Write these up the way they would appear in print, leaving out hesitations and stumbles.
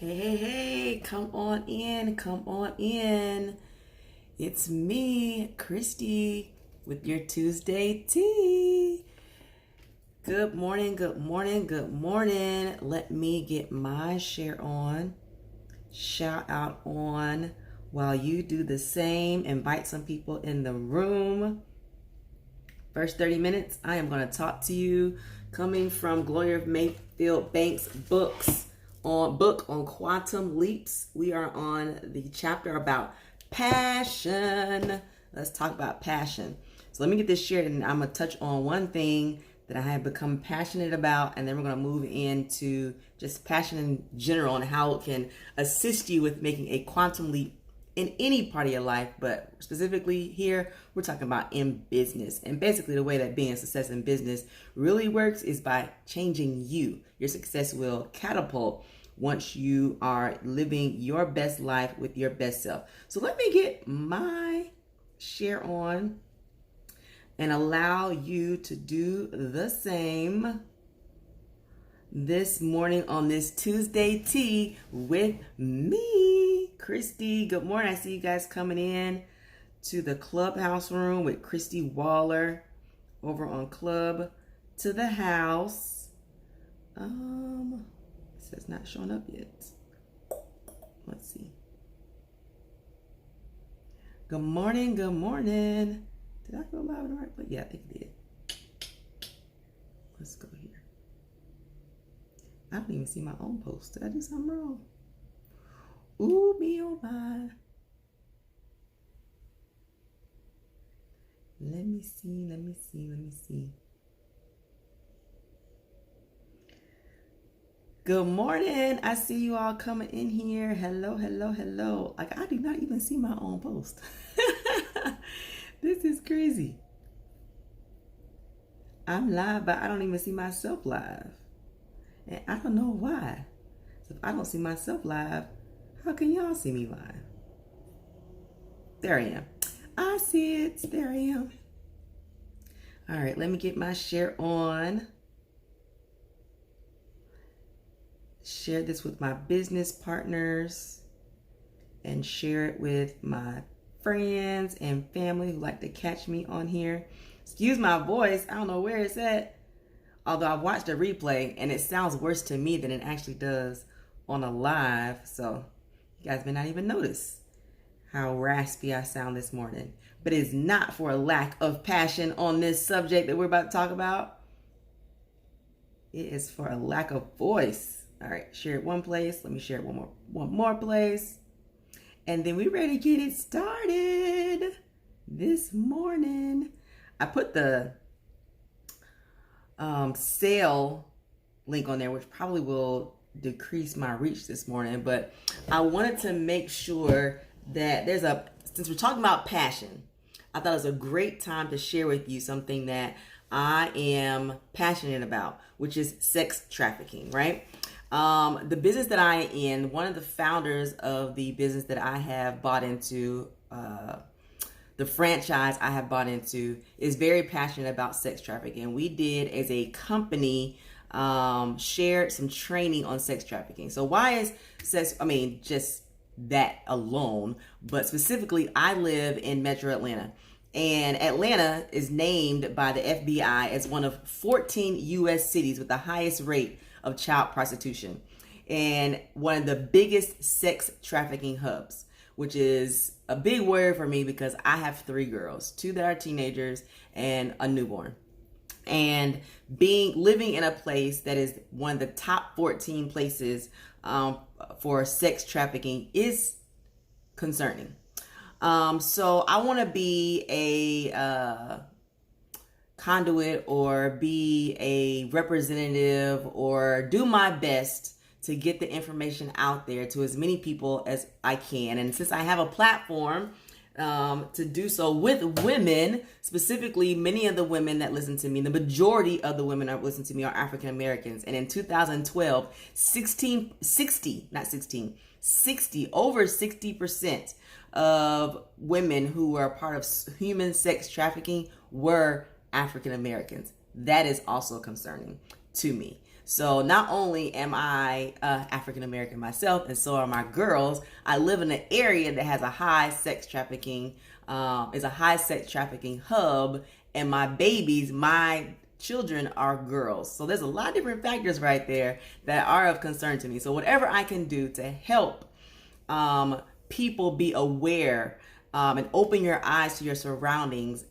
Hey, hey, hey, come on in, come on in. It's me, Christy, with your Tuesday tea. Good morning, good morning, good morning. Let me get my share on, shout out on while you do the same. Invite some people in the room. First 30 minutes, I am going to talk to you coming from Gloria of Mayfield Banks' book on quantum leaps. We are on the chapter about passion. Let's talk about passion. So let me get this shared, and I'm going to touch on one thing that I have become passionate about, and then we're going to move into just passion in general and how it can assist you with making a quantum leap in any part of your life, but specifically here, we're talking about in business. And basically the way that being a success in business really works is by changing you. Your success will catapult once you are living your best life with your best self. So let me get my share on and allow you to do the same this morning on this Tuesday tea with me, Christy. Good morning. I see you guys coming in to the clubhouse room with Christy Waller over on Club to the House. It says not showing up yet. Let's see. Good morning. Good morning. Did I go live in the right place? Yeah, I think I did. Let's go here. I don't even see my own post. Did I do something wrong? Ooh, me oh my. Let me see. Good morning. I see you all coming in here. Hello. Like, I do not even see my own post. This is crazy. I'm live, but I don't even see myself live. And I don't know why. So if I don't see myself live, how can y'all see me live? There I am. I see it. There I am. All right, let me get my share on. Share this with my business partners and share it with my friends and family who like to catch me on here. Excuse my voice. I don't know where it's at. Although I've watched a replay and it sounds worse to me than it actually does on a live. So you guys may not even notice how raspy I sound this morning. But it's not for a lack of passion on this subject that we're about to talk about. It is for a lack of voice. All right, share it one place. Let me share it one more place. And then we're ready to get it started this morning. I put the sale link on there, which probably will decrease my reach this morning, but I wanted to make sure that since we're talking about passion, I thought it was a great time to share with you something that I am passionate about, which is sex trafficking, right? The business that I am in, one of the founders of the business that I have bought into, the franchise I have bought into, is very passionate about sex trafficking. We did, as a company, shared some training on sex trafficking. So why is sex, just that alone, but specifically I live in Metro Atlanta. And Atlanta is named by the FBI as one of 14 U.S. cities with the highest rate of child prostitution and one of the biggest sex trafficking hubs, which is a big word for me because I have 3 girls, 2 that are teenagers and a newborn. And living in a place that is one of the top 14 places for sex trafficking is concerning. So I want to be a conduit or be a representative or do my best to get the information out there to as many people as I can. And since I have a platform to do so with women, specifically many of the women that listen to me, the majority of the women that listen to me are African Americans. And in 2012, over 60% of women who were a part of human sex trafficking were African Americans. That is also concerning to me. So not only am I African American myself, and so are my girls, I live in an area that has a high sex trafficking, is a high sex trafficking hub, and my children are girls. So there's a lot of different factors right there that are of concern to me. So whatever I can do to help people be aware and open your eyes to your surroundings,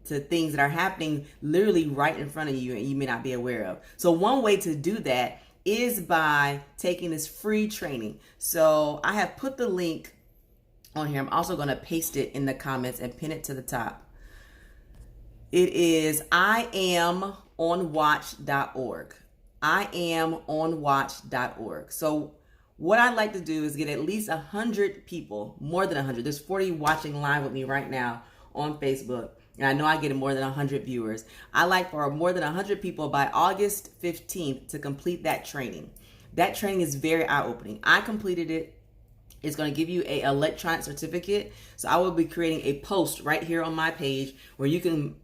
to things that are happening literally right in front of you and you may not be aware of. So one way to do that is by taking this free training. So I have put the link on here. I'm also going to paste it in the comments and pin it to the top. It is iamonwatch.org. iamonwatch.org. So what I'd like to do is get at least 100 people, more than 100. There's 40 watching live with me right now on Facebook. And I know I get more than 100 viewers. I like for more than 100 people by August 15th to complete that training. That training is very eye-opening. I completed it. It's going to give you an electronic certificate. So I will be creating a post right here on my page where you can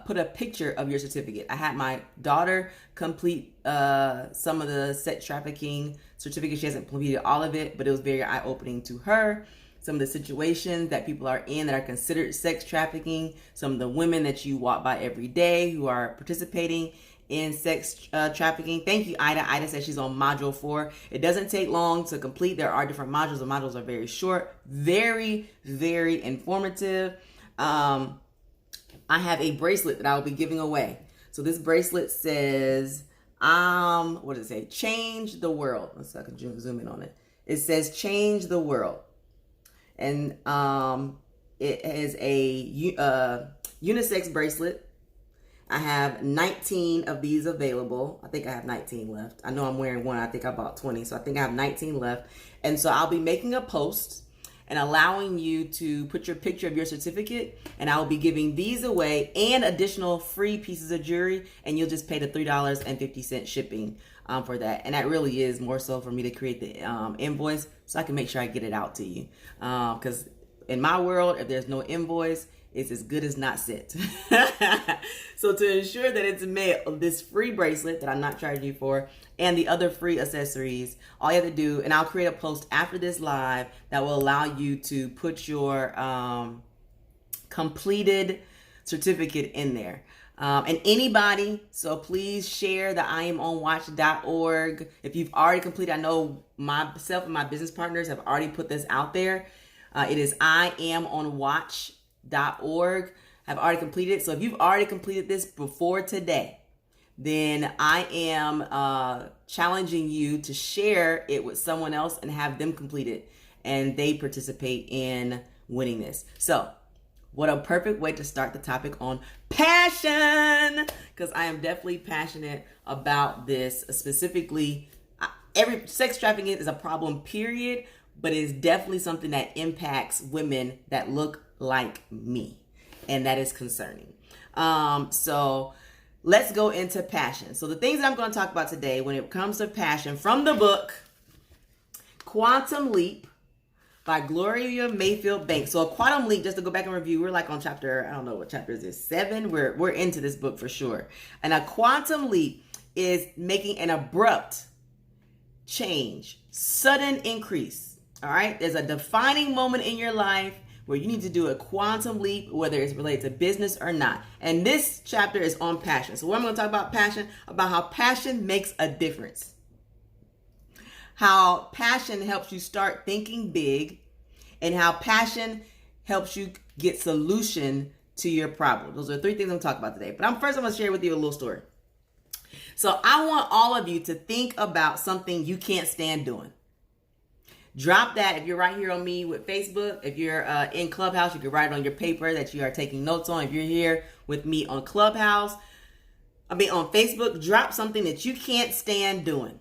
put a picture of your certificate. I had my daughter complete some of the sex trafficking certificates. She hasn't completed all of it, but it was very eye-opening to her. Some of the situations that people are in that are considered sex trafficking, some of the women that you walk by every day who are participating in sex trafficking. Thank you, Ida. Ida says she's on module 4. It doesn't take long to complete. There are different modules. The modules are very short, very, very informative. I have a bracelet that I will be giving away. So this bracelet says, what does it say? Change the world. Let's see if I can zoom in on it. It says change the world. And it is a unisex bracelet. I have 19 of these available. I think I have 19 left. I know I'm wearing one. I think I bought 20. So I think I have 19 left. And so I'll be making a post and allowing you to put your picture of your certificate. And I will be giving these away and additional free pieces of jewelry. And you'll just pay the $3.50 shipping for that. And that really is more so for me to create the invoice so I can make sure I get it out to you. Because in my world, if there's no invoice, it's as good as not sent. So to ensure that it's mailed, this free bracelet that I'm not charging you for and the other free accessories, all you have to do, and I'll create a post after this live that will allow you to put your completed certificate in there. And anybody, so please share the iamonwatch.org. If you've already completed, I know myself and my business partners have already put this out there. It is iamonwatch.org. I've already completed it. So if you've already completed this before today, then I am challenging you to share it with someone else and have them complete it and they participate in winning this. So what a perfect way to start the topic on passion, because I am definitely passionate about this. Specifically, every sex trafficking is a problem, period, but it is definitely something that impacts women that look like me, and that is concerning. So let's go into passion. So the things that I'm going to talk about today when it comes to passion from the book Quantum Leap by Gloria Mayfield Banks. So a quantum leap, just to go back and review, we're like on chapter, I don't know what chapter is this, 7. We're into this book for sure. And a quantum leap is making an abrupt change, sudden increase. All right. There's a defining moment in your life where you need to do a quantum leap, whether it's related to business or not. And this chapter is on passion. So what I'm going to talk about passion, about how passion makes a difference. How passion helps you start thinking big, and how passion helps you get solution to your problem. Those are 3 things I'm going to talk about today. But I'm going to share with you a little story. So I want all of you to think about something you can't stand doing. Drop that. If you're right here on me with Facebook, if you're in Clubhouse, you can write it on your paper that you are taking notes on. If you're here with me on Clubhouse, on Facebook, drop something that you can't stand doing.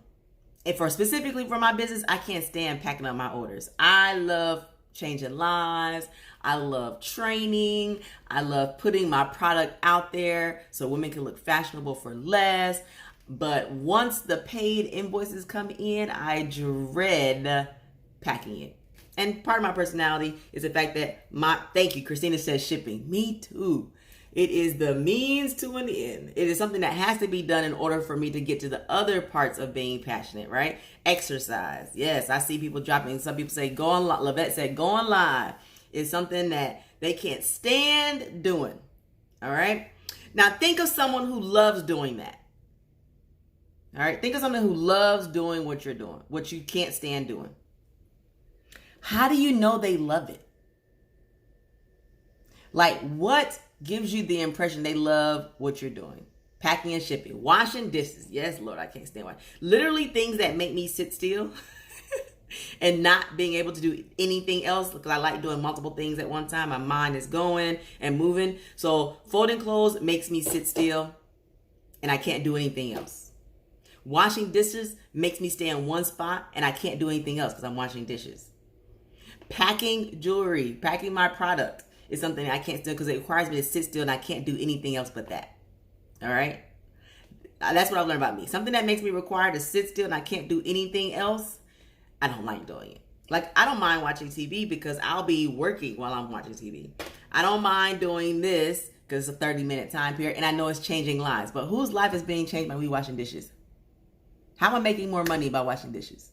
And specifically for my business, I can't stand packing up my orders. I love changing lives. I love training. I love putting my product out there so women can look fashionable for less. But once the paid invoices come in, I dread packing it. And part of my personality is the fact that thank you, Christina says shipping. Me too. It is the means to an end. It is something that has to be done in order for me to get to the other parts of being passionate, right? Exercise. Yes, I see people dropping. Some people say, go on live. Lavette said, go on live. It's something that they can't stand doing. All right? Now, think of someone who loves doing that. All right? Think of someone who loves doing what you're doing, what you can't stand doing. How do you know they love it? Like, what gives you the impression they love what you're doing? Packing and shipping, washing dishes. Yes, Lord, I can't stand washing. Literally things that make me sit still and not being able to do anything else, because I like doing multiple things at one time. My mind is going and moving. So folding clothes makes me sit still and I can't do anything else. Washing dishes makes me stay in one spot and I can't do anything else because I'm washing dishes. Packing jewelry, packing my product is something I can't do because it requires me to sit still and I can't do anything else but that. All right? That's what I've learned about me. Something that makes me require to sit still and I can't do anything else, I don't like doing it. Like, I don't mind watching TV because I'll be working while I'm watching TV. I don't mind doing this because it's a 30-minute time period and I know it's changing lives. But whose life is being changed by me washing dishes? How am I making more money by washing dishes?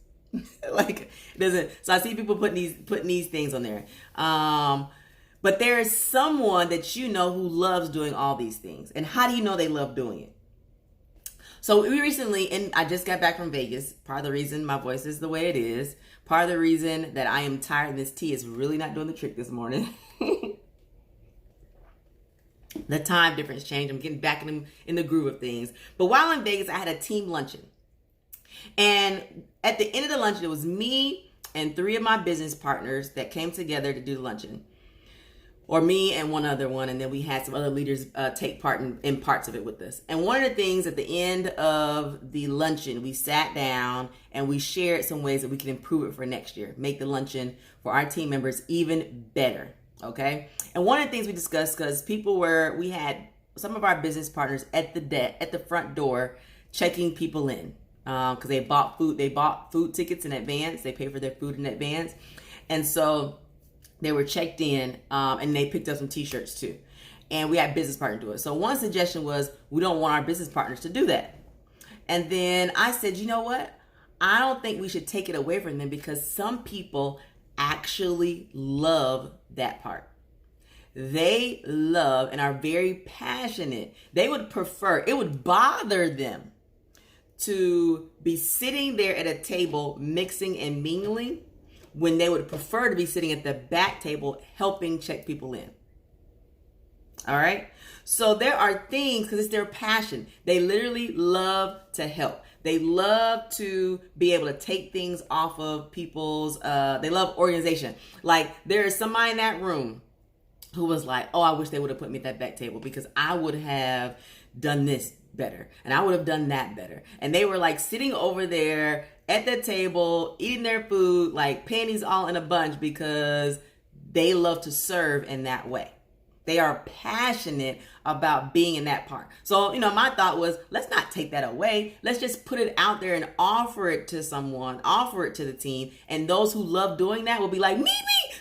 Like, it doesn't. So I see people putting these things on there. But there is someone that you know who loves doing all these things. And how do you know they love doing it? So we recently, and I just got back from Vegas. Part of the reason my voice is the way it is. Part of the reason that I am tired and this tea is really not doing the trick this morning. The time difference changed. I'm getting back in the groove of things. But while in Vegas, I had a team luncheon. And at the end of the luncheon, it was me and 3 of my business partners that came together to do the luncheon. Or me and one other one, and then we had some other leaders take part in parts of it with us. And one of the things at the end of the luncheon, we sat down and we shared some ways that we can improve it for next year, make the luncheon for our team members even better, okay? And one of the things we discussed, because we had some of our business partners at the front door checking people in, because they bought food tickets in advance. They paid for their food in advance, and so they were checked in, and they picked up some t-shirts too. And we had business partners do it. So one suggestion was, we don't want our business partners to do that. And then I said, you know what? I don't think we should take it away from them, because some people actually love that part. They love and are very passionate. They would prefer, it would bother them to be sitting there at a table mixing and mingling, when they would prefer to be sitting at the back table helping check people in. All right? So there are things, because it's their passion. They literally love to help. They love to be able to take things off of people's, they love organization. Like, there is somebody in that room who was like, oh, I wish they would have put me at that back table because I would have done this better and I would have done that better. And they were like sitting over there at the table, eating their food, like panties all in a bunch, because they love to serve in that way. They are passionate about being in that part. So, my thought was, let's not take that away. Let's just put it out there and offer it to someone, offer it to the team. And those who love doing that will be like, me,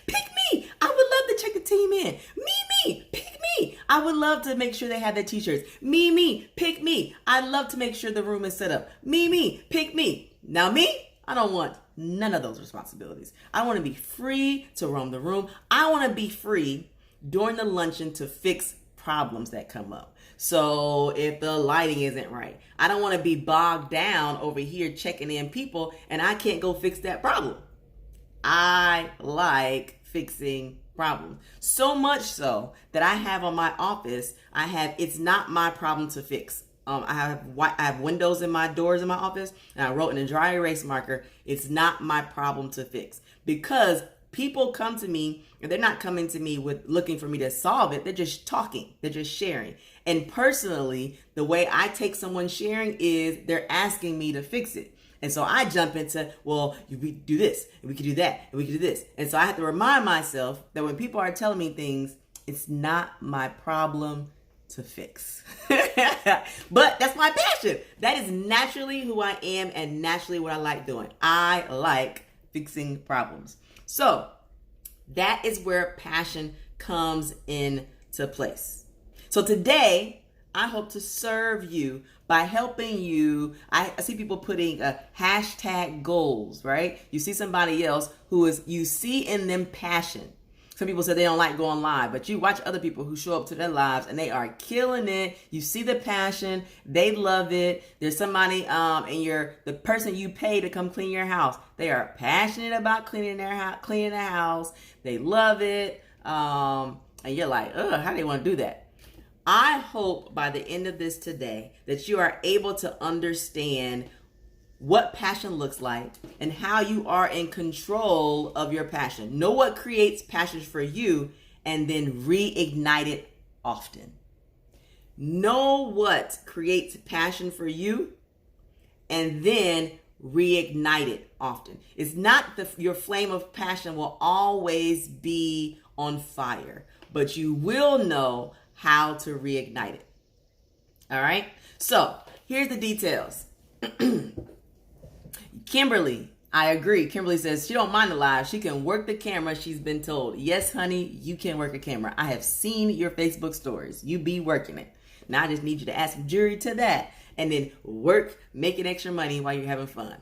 pick me. I would love to check the team in. Me, pick me. I would love to make sure they have their t-shirts. Me, pick me. I'd love to make sure the room is set up. Me, pick me. Now me, I don't want none of those responsibilities. I want to be free to roam the room. I want to be free during the luncheon to fix problems that come up. So if the lighting isn't right, I don't want to be bogged down over here checking in people and I can't go fix that problem. I like fixing problems. So much so that I have on my office, it's not my problem to fix. I have windows in my doors in my office, and I wrote in a dry erase marker, it's not my problem to fix. Because people come to me, and they're not coming to me with looking for me to solve it. They're just talking. They're just sharing. And personally, the way I take someone sharing is they're asking me to fix it. And so I jump into, well, we do this, and we can do that, and we can do this. And so I have to remind myself that when people are telling me things, it's not my problem to fix. But that's my passion. That is naturally who I am and naturally what I like doing. I like fixing problems. So that is where passion comes into place. So today, I hope to serve you by helping you. I see people putting a hashtag goals, right? You see somebody else you see in them passion. Some people say they don't like going live, but you watch other people who show up to their lives and they are killing it. You see the passion. They love it. There's somebody and the person you pay to come clean your house. They are passionate about cleaning the house. They love it. And you're like, how do they want to do that? I hope by the end of this today that you are able to understand what passion looks like and how you are in control of your passion. Know what creates passion for you and then reignite it often. Know what creates passion for you and then reignite it often. It's not your flame of passion will always be on fire, but you will know how to reignite it. All right? So here's the details. Kimberly, I agree. Kimberly says she don't mind the live. She can work the camera. She's been told, yes, honey, you can work a camera. I have seen your Facebook stories. You be working it. Now I just need you to add some jury to that and then work, making extra money while you're having fun.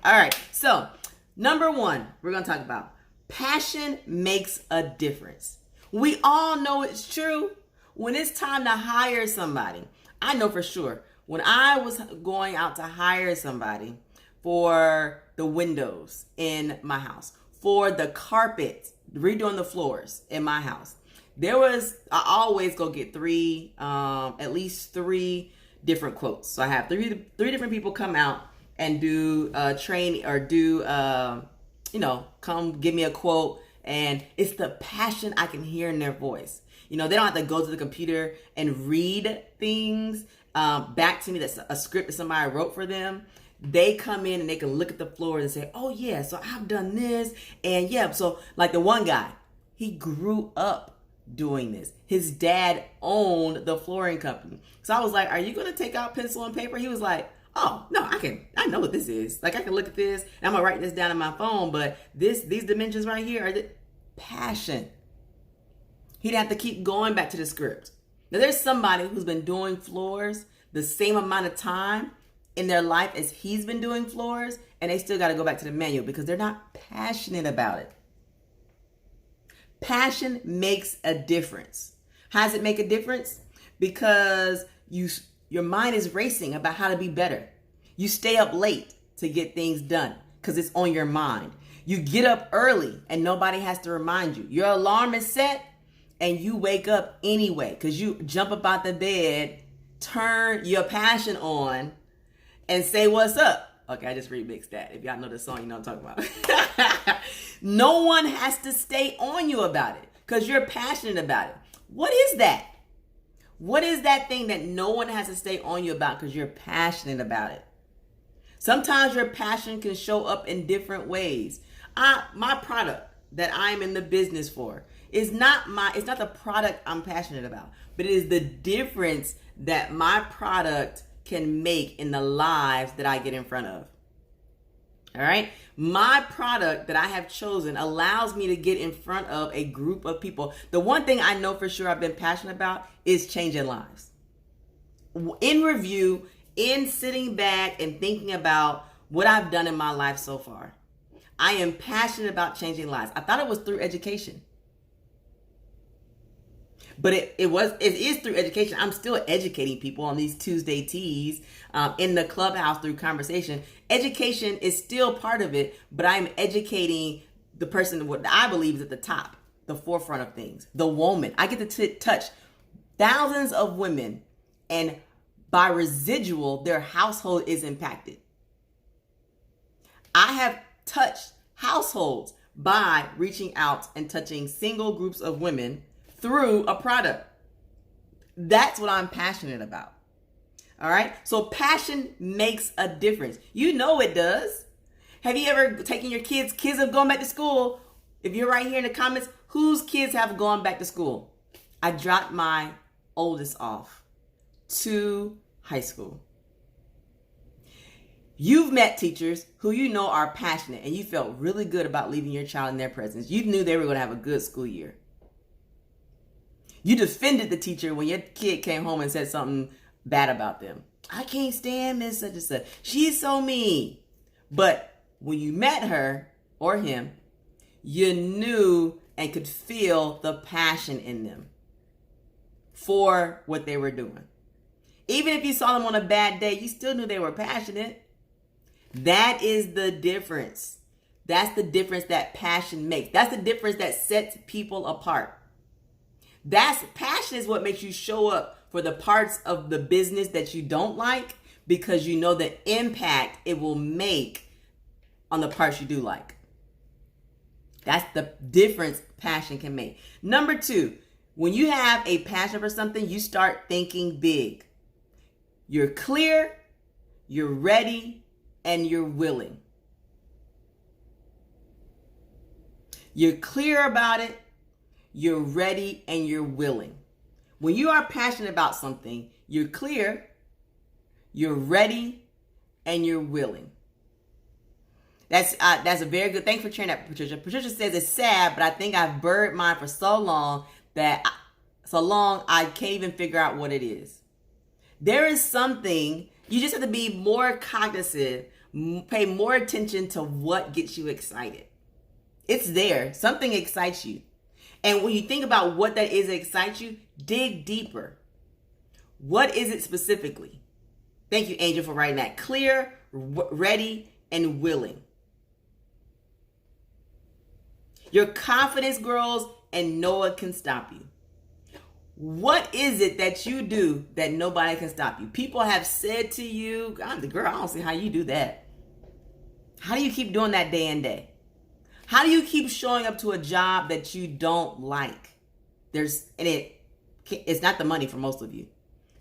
All right. So number one, we're going to talk about passion makes a difference. We all know it's true. When it's time to hire somebody, I know for sure when I was going out to hire somebody for the windows in my house, for the carpet, redoing the floors in my house, I always go get at least three different quotes. So I have three different people come out and do training or come give me a quote. And it's the passion I can hear in their voice. They don't have to go to the computer and read things back to me. That's a script that somebody wrote for them. They come in and they can look at the floor and say, oh yeah, so I've done this. And yeah, so like the one guy, he grew up doing this. His dad owned the flooring company. So I was like, are you going to take out pencil and paper? He was like, oh, no, I know what this is. Like I can look at this and I'm going to write this down on my phone, but these dimensions right here are the passion. He'd have to keep going back to the script. Now there's somebody who's been doing floors the same amount of time in their life as he's been doing floors, and they still got to go back to the manual because they're not passionate about it. Passion makes a difference. How does it make a difference? Because your mind is racing about how to be better. You stay up late to get things done because it's on your mind. You get up early and nobody has to remind you. Your alarm is set and you wake up anyway because you jump up out the bed, turn your passion on, and say, what's up? Okay, I just remixed that. If y'all know the song, you know what I'm talking about. No one has to stay on you about it because you're passionate about it. What is that? What is that thing that no one has to stay on you about because you're passionate about it? Sometimes your passion can show up in different ways. My product that I'm in the business for it's not the product I'm passionate about, but it is the difference that my product can make in the lives that I get in front of. All right. My product that I have chosen allows me to get in front of a group of people. The one thing I know for sure I've been passionate about is changing lives. In review, in sitting back and thinking about what I've done in my life so far, I am passionate about changing lives. I thought it was through education. But it is through education. I'm still educating people on these Tuesday teas in the clubhouse through conversation. Education is still part of it, but I'm educating the person what I believe is at the top, the forefront of things, the woman. I get to touch thousands of women, and by residual, their household is impacted. I have touched households by reaching out and touching single groups of women through a product. That's what I'm passionate about. All right. So passion makes a difference. You know it does. Have you ever taken your kids have gone back to school? If you're right here in the comments, whose kids have gone back to school? I dropped my oldest off to high school. You've met teachers who you know are passionate and you felt really good about leaving your child in their presence. You knew they were going to have a good school year. You defended the teacher when your kid came home and said something bad about them. I can't stand Miss such and such. She's so mean. But when you met her or him, you knew and could feel the passion in them for what they were doing. Even if you saw them on a bad day, you still knew they were passionate. That is the difference. That's the difference that passion makes. That's the difference that sets people apart. Passion is what makes you show up for the parts of the business that you don't like, because you know the impact it will make on the parts you do like. That's the difference passion can make. Number 2, when you have a passion for something, you start thinking big. You're clear, you're ready, and you're willing. You're clear about it, you're ready, and you're willing. When you are passionate about something, you're clear, you're ready, and you're willing. That's a very good. Thanks for sharing that, Patricia. Patricia says it's sad, but I think I've buried mine for so long I can't even figure out what it is. There is something, you just have to be more cognizant, pay more attention to what gets you excited. It's there. Something excites you. And when you think about what that is that excites you, dig deeper. What is it specifically? Thank you, Angel, for writing that. Clear, ready, and willing. Your confidence grows and no one can stop you. What is it that you do that nobody can stop you? People have said to you, I'm the girl, I don't see how you do that. How do you keep doing that day and day? How do you keep showing up to a job that you don't like? It's not the money for most of you.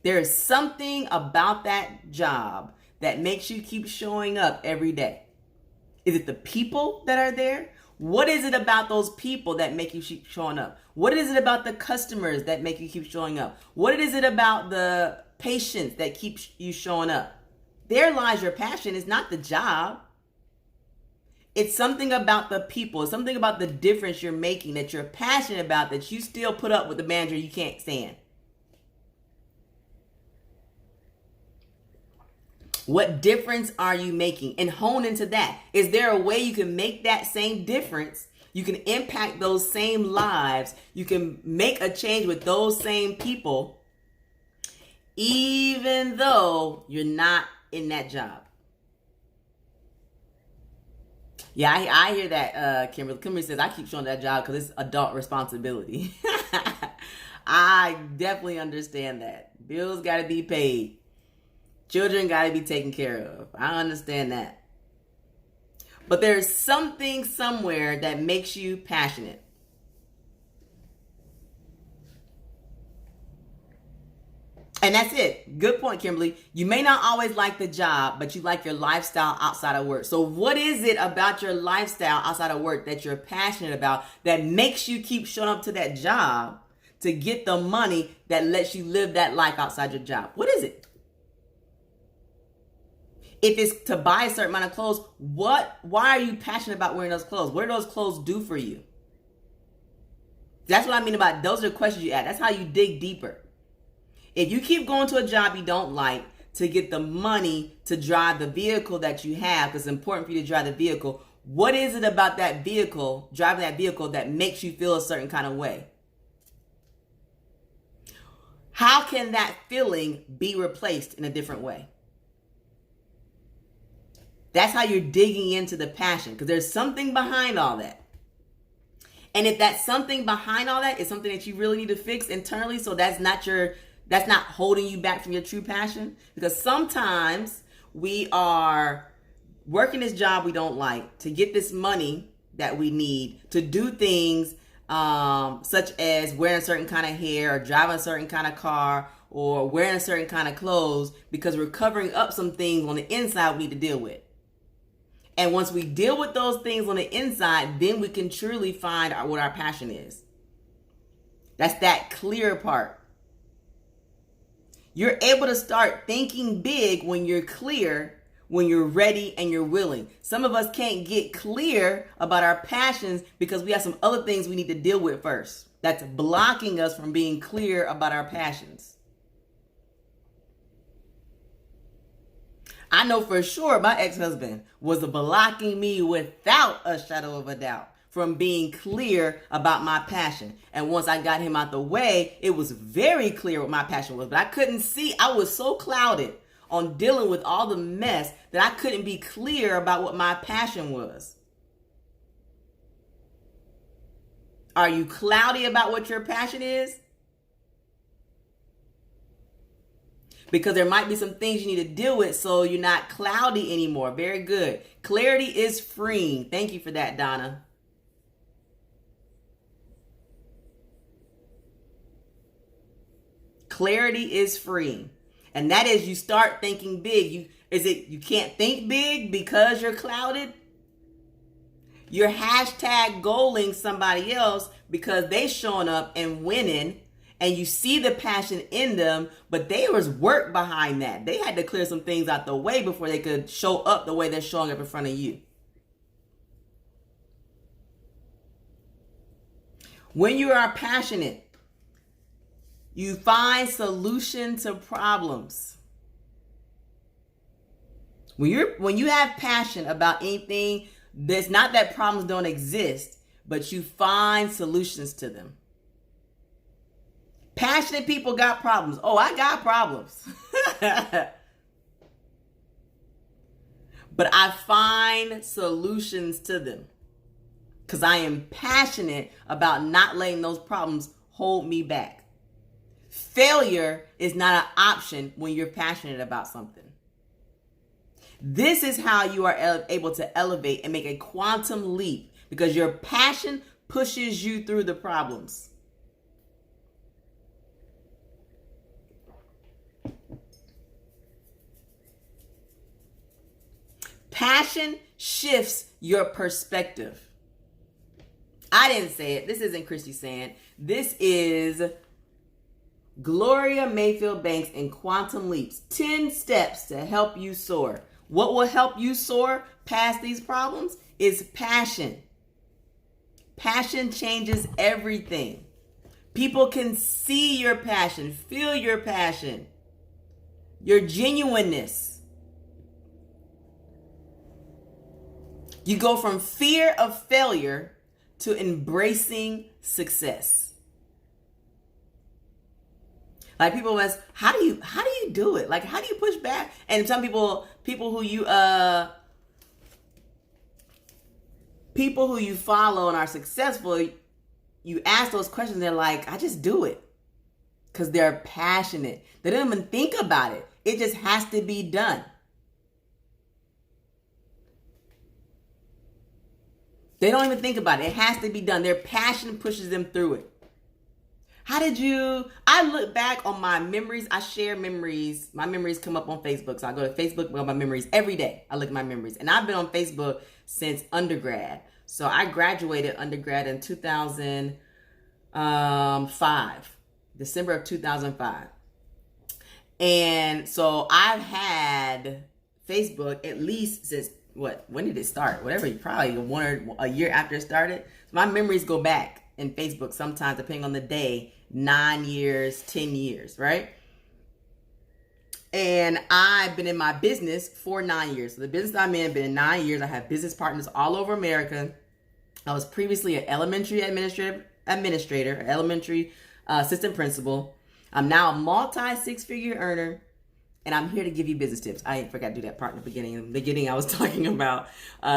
There is something about that job that makes you keep showing up every day. Is it the people that are there? What is it about those people that make you keep showing up? What is it about the customers that make you keep showing up? What is it about the patients that keeps you showing up? There lies your passion. It's not the job. It's something about the people. It's something about the difference you're making that you're passionate about, that you still put up with the manager you can't stand. What difference are you making? And hone into that. Is there a way you can make that same difference? You can impact those same lives. You can make a change with those same people, even though you're not in that job. Yeah, I hear that, Kimberly. Kimberly says, I keep showing that job because it's adult responsibility. I definitely understand that. Bills got to be paid. Children got to be taken care of. I understand that. But there's something somewhere that makes you passionate. And that's it. Good point, Kimberly. You may not always like the job, but you like your lifestyle outside of work. So what is it about your lifestyle outside of work that you're passionate about that makes you keep showing up to that job to get the money that lets you live that life outside your job? What is it? If it's to buy a certain amount of clothes, why are you passionate about wearing those clothes? What do those clothes do for you? That's what I mean about, those are the questions you ask. That's how you dig deeper. If you keep going to a job you don't like to get the money to drive the vehicle that you have, because it's important for you to drive the vehicle, what is it about that vehicle, driving that vehicle, that makes you feel a certain kind of way? How can that feeling be replaced in a different way? That's how you're digging into the passion, because there's something behind all that. And if that something behind all that is something that you really need to fix internally, so that's not holding you back from your true passion. Because sometimes we are working this job we don't like to get this money that we need to do things such as wearing a certain kind of hair, or driving a certain kind of car, or wearing a certain kind of clothes, because we're covering up some things on the inside we need to deal with. And once we deal with those things on the inside, then we can truly find what our passion is. That's that clear part. You're able to start thinking big when you're clear, when you're ready and you're willing. Some of us can't get clear about our passions because we have some other things we need to deal with first. That's blocking us from being clear about our passions. I know for sure my ex-husband was blocking me without a shadow of a doubt from being clear about my passion. And once I got him out the way, it was very clear what my passion was. But I couldn't see. I was so clouded on dealing with all the mess that I couldn't be clear about what my passion was. Are you cloudy about what your passion is? Because there might be some things you need to deal with so you're not cloudy anymore. Very good. Clarity is freeing. Thank you for that, Donna. Clarity is freeing. And that is, you start thinking big. You can't think big because you're clouded? You're hashtag goaling somebody else because they showing up and winning, and you see the passion in them, but there was work behind that. They had to clear some things out the way before they could show up the way they're showing up in front of you. When you are passionate, you find solution to problems. When you have passion about anything, it's not that problems don't exist, but you find solutions to them. Passionate people got problems. Oh, I got problems. But I find solutions to them because I am passionate about not letting those problems hold me back. Failure is not an option when you're passionate about something. This is how you are able to elevate and make a quantum leap because your passion pushes you through the problems. Passion shifts your perspective. I didn't say it. This isn't Christy saying. This is Gloria Mayfield Banks in Quantum Leaps. 10 steps to help you soar. What will help you soar past these problems is passion. Passion changes everything. People can see your passion, feel your passion, your genuineness. You go from fear of failure to embracing success. Like people ask, how do you do it? Like, how do you push back? And some people who you follow and are successful, you ask those questions, they're like, I just do it. Because they're passionate. They don't even think about it. It just has to be done. They don't even think about it. It has to be done. Their passion pushes them through it. I look back on my memories. I share memories. My memories come up on Facebook. So I go to Facebook with my memories every day. I look at my memories. And I've been on Facebook since undergrad. So I graduated undergrad in 2005. December of 2005. And so I've had Facebook at least since, when did it start? Probably a year after it started. So my memories go back in Facebook sometimes, depending on the day, 9 years, 10 years, right? And I've been in my business for 9 years. So the business I'm in, been in 9 years. I have business partners all over America. I was previously an elementary administrator, elementary assistant principal. I'm now a multi-six-figure earner. And I'm here to give you business tips. I forgot to do that part in the beginning. In the beginning, I was talking about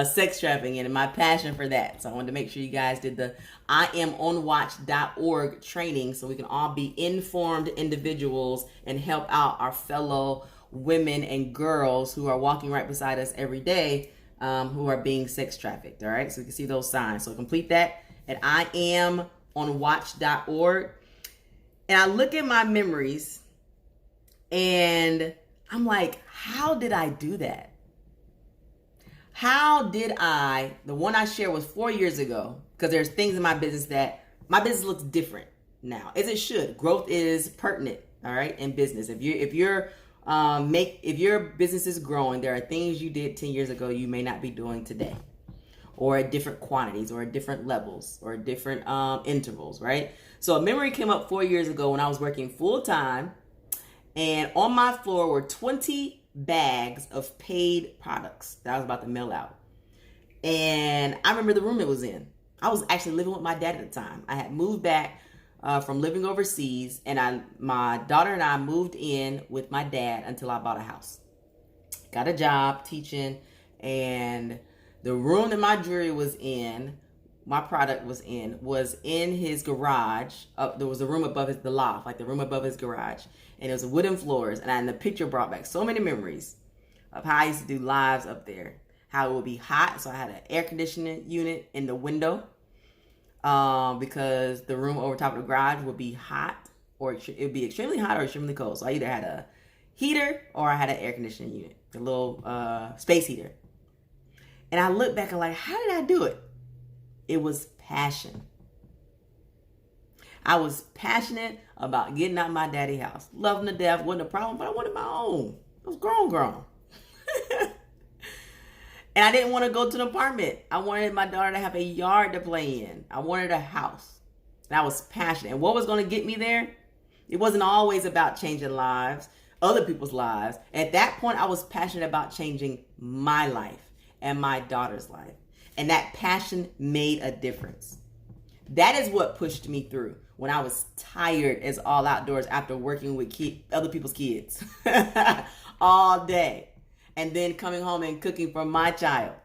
sex trafficking and my passion for that. So I wanted to make sure you guys did the IamOnWatch.org training so we can all be informed individuals and help out our fellow women and girls who are walking right beside us every day who are being sex trafficked. All right, so you can see those signs. So complete that at IamOnWatch.org. And I look at my memories. And I'm like, how did I do that? The one I shared was 4 years ago, because there's things in my business my business looks different now, as it should. Growth is pertinent, all right, in business. If you're If your business is growing, there are things you did 10 years ago you may not be doing today, or at different quantities, or at different levels, or at different intervals, right? So a memory came up 4 years ago when I was working full time, and on my floor were 20 bags of paid products that I was about to mail out. And I remember the room it was in. I was actually living with my dad at the time. I had moved back from living overseas, and my daughter and I moved in with my dad until I bought a house. Got a job teaching, and the room that my jewelry was in, my product was in his garage. There was a room above the loft, like the room above his garage. And it was wooden floors. And the picture brought back so many memories of how I used to do lives up there. How it would be hot. So I had an air conditioning unit in the window. Because the room over top of the garage would be hot. Or it would be extremely hot or extremely cold. So I either had a heater or I had an air conditioning unit. A little space heater. And I look back and like, how did I do it? It was passion. I was passionate about getting out of my daddy's house. Loving to death wasn't a problem, but I wanted my own. I was grown. And I didn't want to go to an apartment. I wanted my daughter to have a yard to play in. I wanted a house. And I was passionate. And what was going to get me there? It wasn't always about changing lives, other people's lives. At that point, I was passionate about changing my life and my daughter's life. And that passion made a difference. That is what pushed me through when I was tired as all outdoors after working with other people's kids all day. And then coming home and cooking for my child.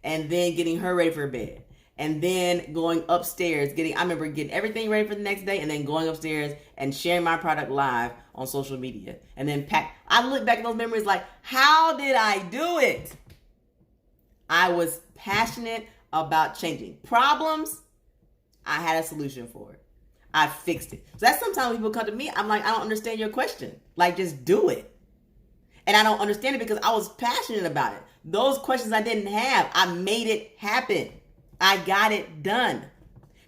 And then getting her ready for bed. And then going upstairs, I remember getting everything ready for the next day and then going upstairs and sharing my product live on social media. And then I look back at those memories like, how did I do it? I was passionate about changing problems. I had a solution for it. I fixed it. So that's sometimes when people come to me, I'm like, I don't understand your question. Like, just do it. And I don't understand it because I was passionate about it. Those questions I didn't have, I made it happen. I got it done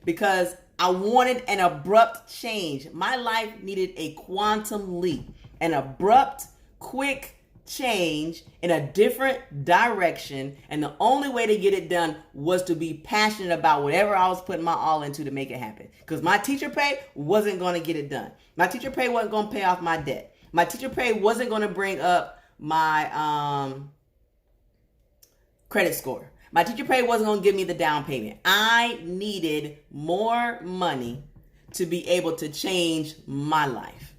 because I wanted an abrupt change. My life needed a quantum leap, an abrupt, quick change in a different direction. And the only way to get it done was to be passionate about whatever I was putting my all into to make it happen. Because my teacher pay wasn't going to get it done. My teacher pay wasn't going to pay off my debt. My teacher pay wasn't going to bring up my credit score. My teacher pay wasn't going to give me the down payment. I needed more money to be able to change my life.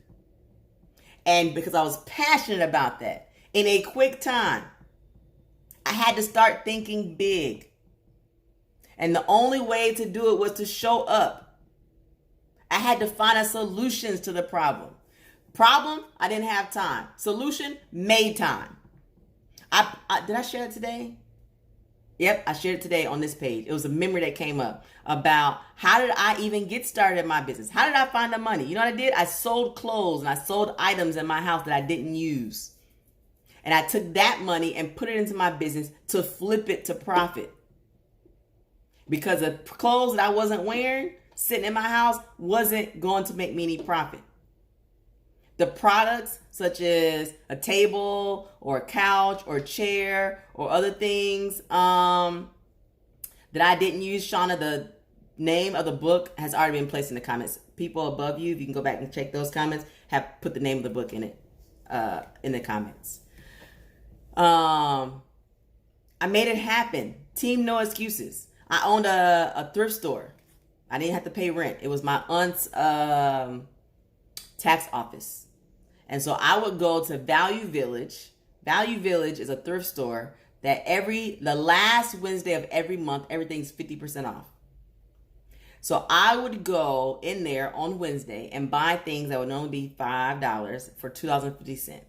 And because I was passionate about that, in a quick time, I had to start thinking big. And the only way to do it was to show up. I had to find solutions to the problem. Problem, I didn't have time. Solution, made time. Did I share it today? Yep, I shared it today on this page. It was a memory that came up about how did I even get started in my business? How did I find the money? You know what I did? I sold clothes and I sold items in my house that I didn't use. And I took that money and put it into my business to flip it to profit. Because the clothes that I wasn't wearing, sitting in my house, wasn't going to make me any profit. The products such as a table or a couch or a chair or other things that I didn't use, Shauna, the name of the book has already been placed in the comments. People above you, if you can go back and check those comments, have put the name of the book in it in the comments. I made it happen. Team No Excuses. I owned a thrift store. I didn't have to pay rent. It was my aunt's tax office. And so I would go to Value Village. Value Village is a thrift store that the last Wednesday of every month, everything's 50% off. So I would go in there on Wednesday and buy things that would normally be $5 for $2.50.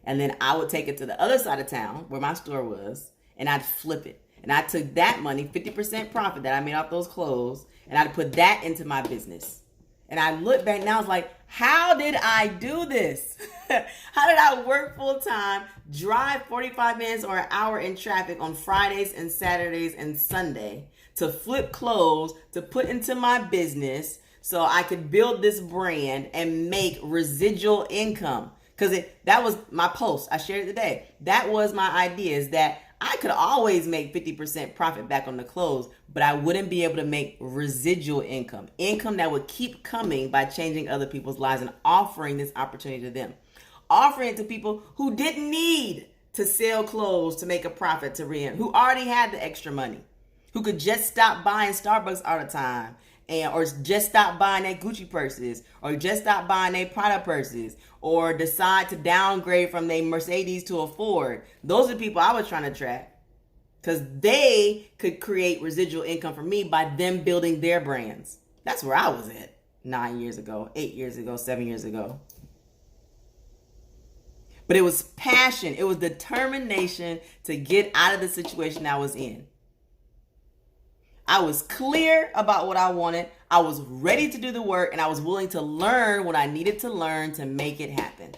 And then I would take it to the other side of town where my store was, and I'd flip it. And I took that money, 50% profit that I made off those clothes, and I'd put that into my business. And I look back now, I was like, how did I do this? How did I work full time, drive 45 minutes or an hour in traffic on Fridays and Saturdays and Sunday to flip clothes, to put into my business so I could build this brand and make residual income? Because that was my post. I shared it today. That was my idea, is that I could always make 50% profit back on the clothes, but I wouldn't be able to make residual income. Income that would keep coming by changing other people's lives and offering this opportunity to them. Offering it to people who didn't need to sell clothes to make a profit to rent, who already had the extra money, who could just stop buying Starbucks all the time, or just stop buying their Gucci purses, or just stop buying their Prada purses, or decide to downgrade from their Mercedes to a Ford. Those are the people I was trying to track, because they could create residual income for me by them building their brands. That's where I was at 9 years ago, 8 years ago, 7 years ago. But it was passion. It was determination to get out of the situation I was in. I was clear about what I wanted. I was ready to do the work, and I was willing to learn what I needed to learn to make it happen.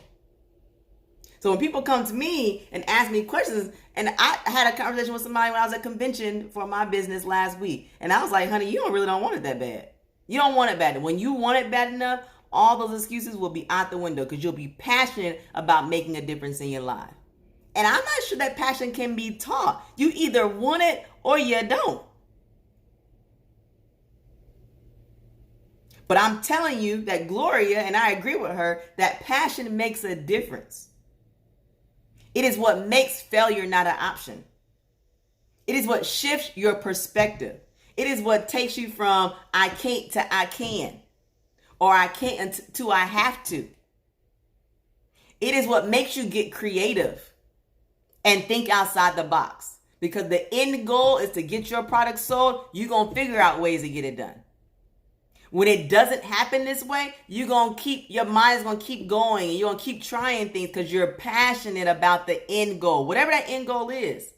So when people come to me and ask me questions, and I had a conversation with somebody when I was at a convention for my business last week, and I was like, honey, you really don't want it that bad. You don't want it bad. When you want it bad enough, all those excuses will be out the window, because you'll be passionate about making a difference in your life. And I'm not sure that passion can be taught. You either want it or you don't. But I'm telling you that Gloria, and I agree with her, that passion makes a difference. It is what makes failure not an option. It is what shifts your perspective. It is what takes you from I can't to I can. Or I can't to I have to. It is what makes you get creative and think outside the box. Because the end goal is to get your product sold. You're going to figure out ways to get it done. When it doesn't happen this way, your mind is going to keep going, and you're going to keep trying things because you're passionate about the end goal, whatever that end goal is.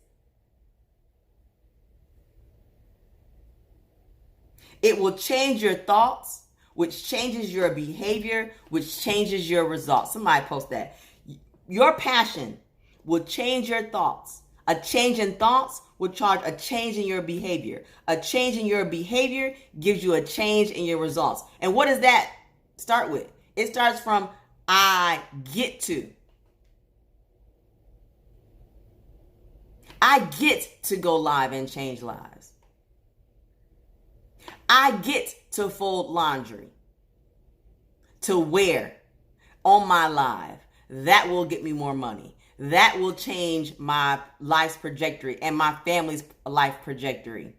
It will change your thoughts, which changes your behavior, which changes your results. Somebody post that. Your passion will change your thoughts. A change in thoughts will charge a change in your behavior. A change in your behavior gives you a change in your results. And what does that start with? It starts from I get to. I get to go live and change lives. I get to fold laundry, to wear on my live. That will get me more money. That will change my life's trajectory and my family's life trajectory.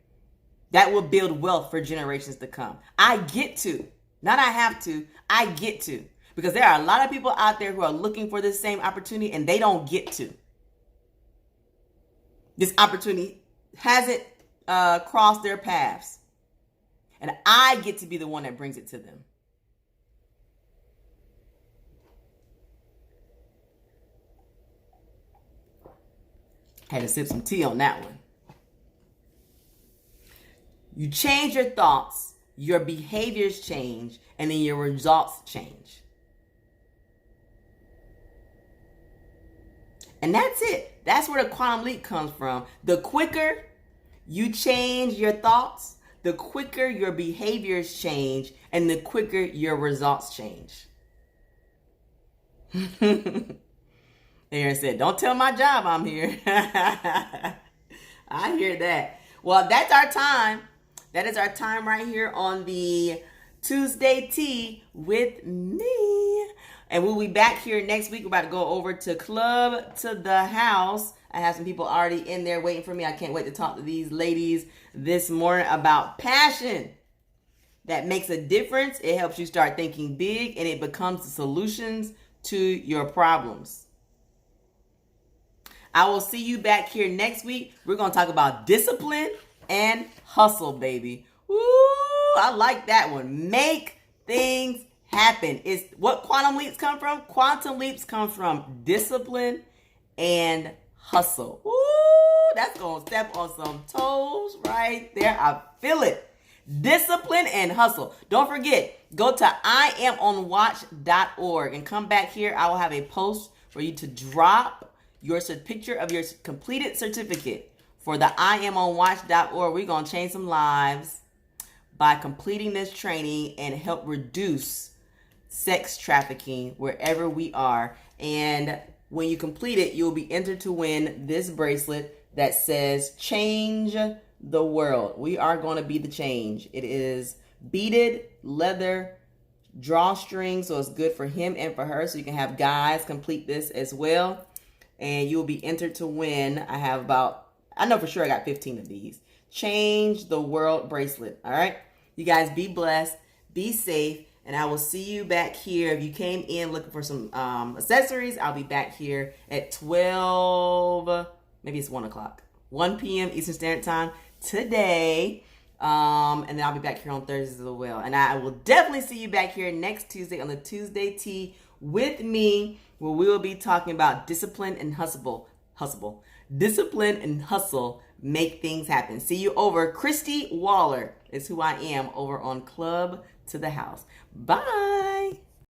That will build wealth for generations to come. I get to, not I have to, I get to. Because there are a lot of people out there who are looking for this same opportunity and they don't get to. This opportunity hasn't crossed their paths. And I get to be the one that brings it to them. Had to sip some tea on that one. You change your thoughts, your behaviors change, and then your results change. And that's it. That's where the quantum leap comes from. The quicker you change your thoughts, the quicker your behaviors change, and the quicker your results change. Aaron said, don't tell my job I'm here. I hear that. Well, that's our time. That is our time right here on the Tuesday Tea with me. And we'll be back here next week. We're about to go over to Club to the House. I have some people already in there waiting for me. I can't wait to talk to these ladies this morning about passion. That makes a difference. It helps you start thinking big, and it becomes the solutions to your problems. I will see you back here next week. We're going to talk about discipline and hustle, baby. Woo, I like that one. Make things happen. It's what quantum leaps come from. Quantum leaps come from discipline and hustle. Woo, that's going to step on some toes right there. I feel it. Discipline and hustle. Don't forget, go to iamonwatch.org and come back here. I will have a post for you to drop your picture of your completed certificate for the iamonwatch.org. We're going to change some lives by completing this training and help reduce sex trafficking wherever we are. And when you complete it, you'll be entered to win this bracelet that says change the world. We are going to be the change. It is beaded leather drawstring, so it's good for him and for her, so you can have guys complete this as well, and you'll be entered to win. I know for sure I got 15 of these change the world bracelet. All right, you guys be blessed, be safe, and I will see you back here. If you came in looking for some accessories, I'll be back here at 12, maybe it's 1 o'clock, 1 p.m. Eastern Standard Time today. And then I'll be back here on Thursdays as well. And I will definitely see you back here next Tuesday on the Tuesday Tea with me, where we will be talking about discipline and hustle. Discipline and hustle make things happen. See you over. Christy Waller is who I am over on Club to the House. Bye.